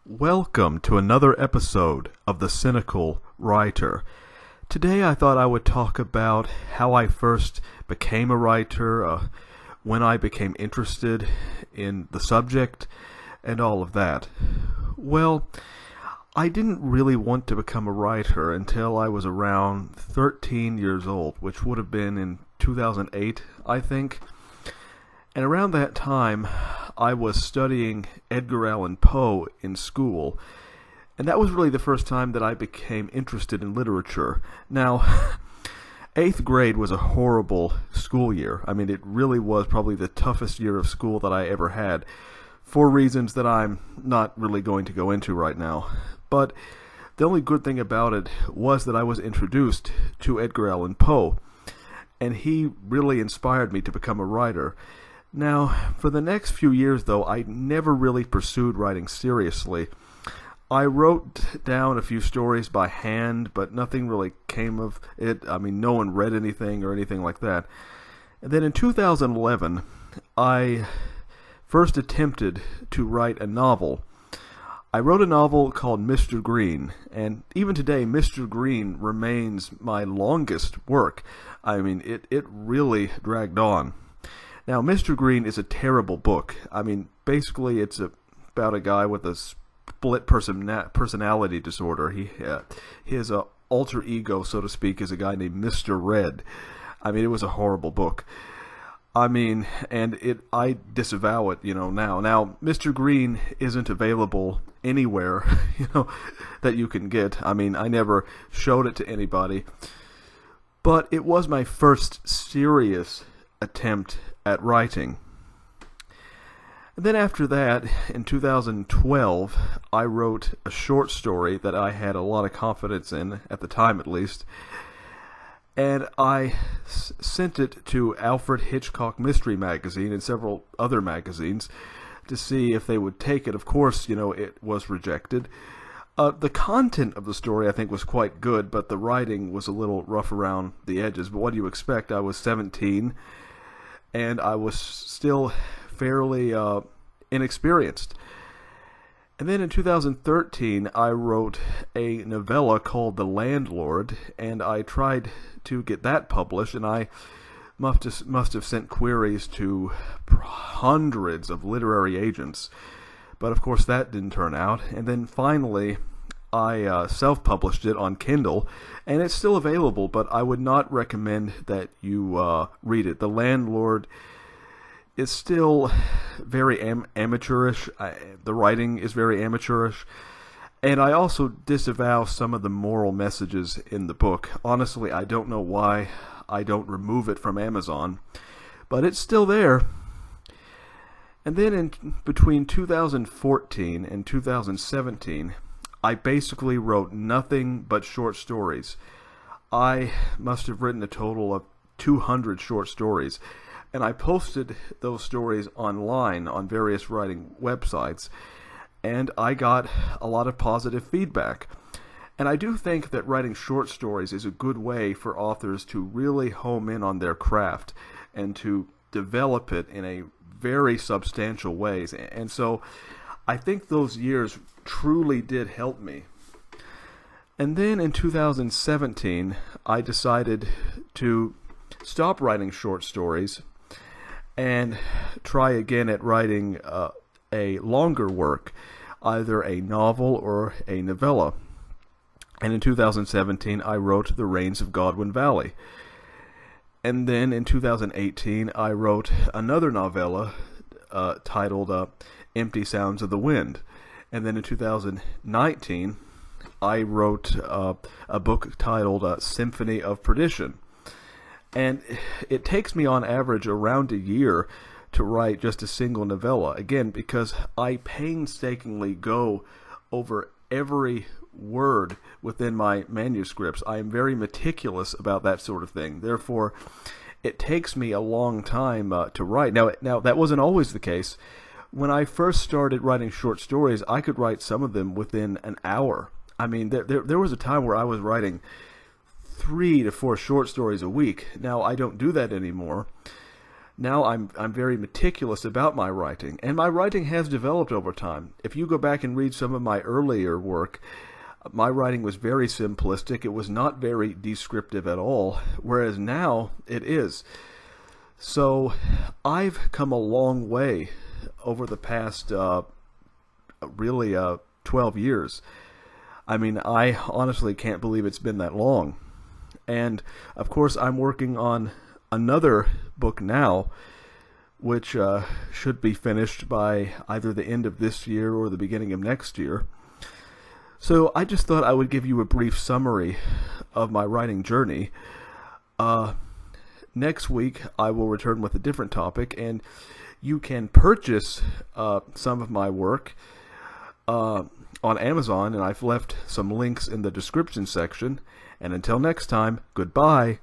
Welcome to another episode of The Cynical Writer. Today I thought I would talk about how I first became a writer, when I became interested in the subject, and all of that. Well, I didn't really want to become a writer until I was around 13 years old, which would have been in 2008, I think. And around that time, I was studying Edgar Allan Poe in school, and that was really the first time that I became interested in literature. Now, 8th grade was a horrible school year. I mean, it really was probably the toughest year of school that I ever had, for reasons that I'm not really going to go into right now. But the only good thing about it was that I was introduced to Edgar Allan Poe, and he really inspired me to become a writer. Now, for the next few years, though, I never really pursued writing seriously. I wrote down a few stories by hand, but nothing really came of it. I mean, no one read anything or anything like that. And then in 2011, I first attempted to write a novel. I wrote a novel called Mr. Green, and even today, Mr. Green remains my longest work. I mean, it really dragged on. Now, Mr. Green is a terrible book. I mean, basically, it's about a guy with a split personality disorder. His alter ego, so to speak, is a guy named Mr. Red. I mean, it was a horrible book. I mean, I disavow it, now. Now, Mr. Green isn't available anywhere, that you can get. I mean, I never showed it to anybody. But it was my first serious attempt at writing. And then after that, in 2012, I wrote a short story that I had a lot of confidence in, at the time at least, and I sent it to Alfred Hitchcock Mystery Magazine and several other magazines to see if they would take it. Of course, it was rejected. The content of the story, I think, was quite good, but the writing was a little rough around the edges. But what do you expect? I was 17, and I was still fairly inexperienced. And then in 2013, I wrote a novella called The Landlord, and I tried to get that published, and I must have sent queries to hundreds of literary agents. But of course that didn't turn out. And then finally, I self-published it on Kindle, and it's still available, but I would not recommend that you read it. The Landlord is still very amateurish. The writing is very amateurish, and I also disavow some of the moral messages in the book. Honestly, I don't know why I don't remove it from Amazon, but it's still there. And then in between 2014 and 2017, I basically wrote nothing but short stories. I must have written a total of 200 short stories, and I posted those stories online on various writing websites, and I got a lot of positive feedback. And I do think that writing short stories is a good way for authors to really home in on their craft and to develop it in a very substantial ways. And so I think those years truly did help me. And then in 2017, I decided to stop writing short stories and try again at writing a longer work, either a novel or a novella. And in 2017, I wrote The Rains of Godwin Valley. And then in 2018, I wrote another novella titled Empty Sounds of the Wind. And then in 2019, I wrote a book titled Symphony of Perdition. And it takes me on average around a year to write just a single novella. Again, because I painstakingly go over every word within my manuscripts. I am very meticulous about that sort of thing. Therefore, it takes me a long time to write. Now, that wasn't always the case. When I first started writing short stories, I could write some of them within an hour. I mean, there was a time where I was writing 3 to 4 short stories a week. Now, I don't do that anymore. Now I'm very meticulous about my writing, and my writing has developed over time. If you go back and read some of my earlier work, my writing was very simplistic. It was not very descriptive at all, whereas now it is. So I've come a long way over the past really 12 years. I mean, I honestly can't believe it's been that long. And of course, I'm working on another book now, which should be finished by either the end of this year or the beginning of next year. So I just thought I would give you a brief summary of my writing journey. Next week, I will return with a different topic, and you can purchase some of my work on Amazon, and I've left some links in the description section. And until next time, goodbye.